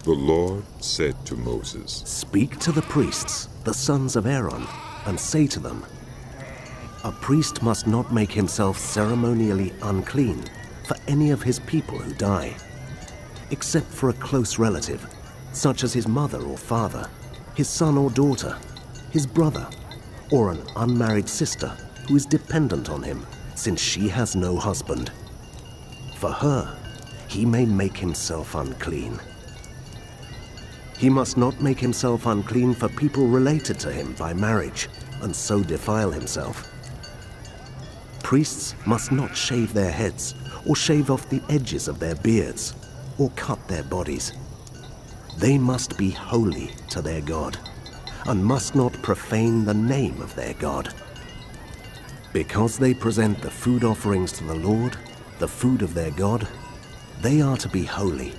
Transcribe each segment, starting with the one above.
The Lord said to Moses, "Speak to the priests, the sons of Aaron, and say to them, a priest must not make himself ceremonially unclean for any of his people who die, except for a close relative, such as his mother or father, his son or daughter, his brother, or an unmarried sister who is dependent on him, since she has no husband. For her, he may make himself unclean. He must not make himself unclean for people related to him by marriage, and so defile himself. Priests must not shave their heads, or shave off the edges of their beards, or cut their bodies. They must be holy to their God, and must not profane the name of their God. Because they present the food offerings to the Lord, the food of their God, they are to be holy.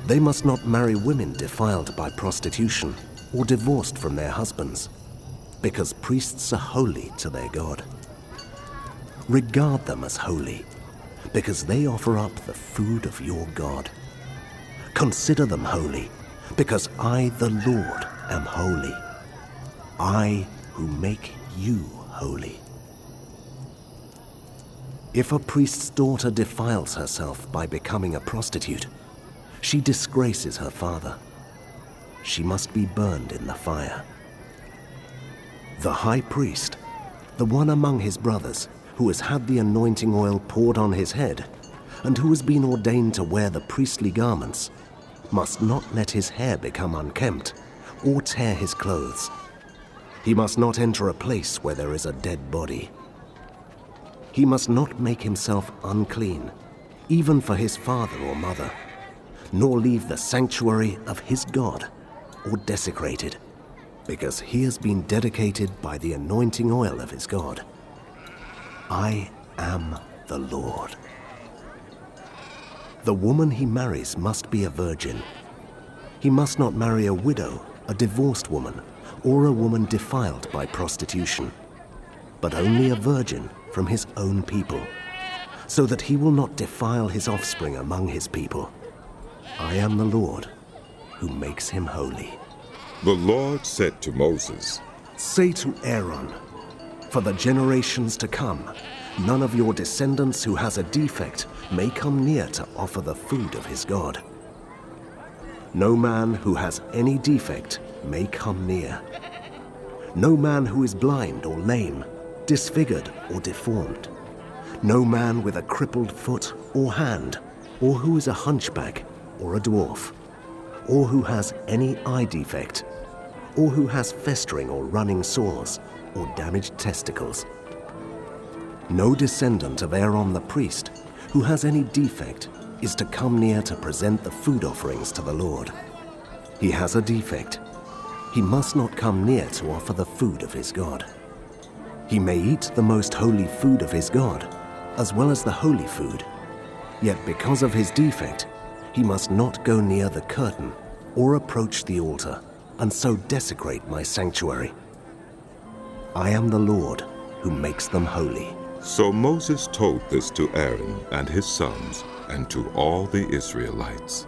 They must not marry women defiled by prostitution or divorced from their husbands, because priests are holy to their God. Regard them as holy, because they offer up the food of your God. Consider them holy, because I, the Lord, am holy. I who make you holy. If a priest's daughter defiles herself by becoming a prostitute, she disgraces her father. She must be burned in the fire. The high priest, the one among his brothers who has had the anointing oil poured on his head and who has been ordained to wear the priestly garments, must not let his hair become unkempt or tear his clothes. He must not enter a place where there is a dead body. He must not make himself unclean, even for his father or mother, nor leave the sanctuary of his God or desecrated, because he has been dedicated by the anointing oil of his God. I am the Lord. The woman he marries must be a virgin. He must not marry a widow, a divorced woman, or a woman defiled by prostitution, but only a virgin from his own people, so that he will not defile his offspring among his people. I am the Lord, who makes him holy. The Lord said to Moses, Say to Aaron, for the generations to come, none of your descendants who has a defect may come near to offer the food of his God. No man who has any defect may come near. No man who is blind or lame, disfigured or deformed. No man with a crippled foot or hand, or who is a hunchback or a dwarf, or who has any eye defect, or who has festering or running sores, or damaged testicles. No descendant of Aaron the priest who has any defect is to come near to present the food offerings to the Lord. He has a defect. He must not come near to offer the food of his God. He may eat the most holy food of his God, as well as the holy food, yet because of his defect, he must not go near the curtain or approach the altar, and so desecrate my sanctuary. I am the Lord who makes them holy. So Moses told this to Aaron and his sons and to all the Israelites.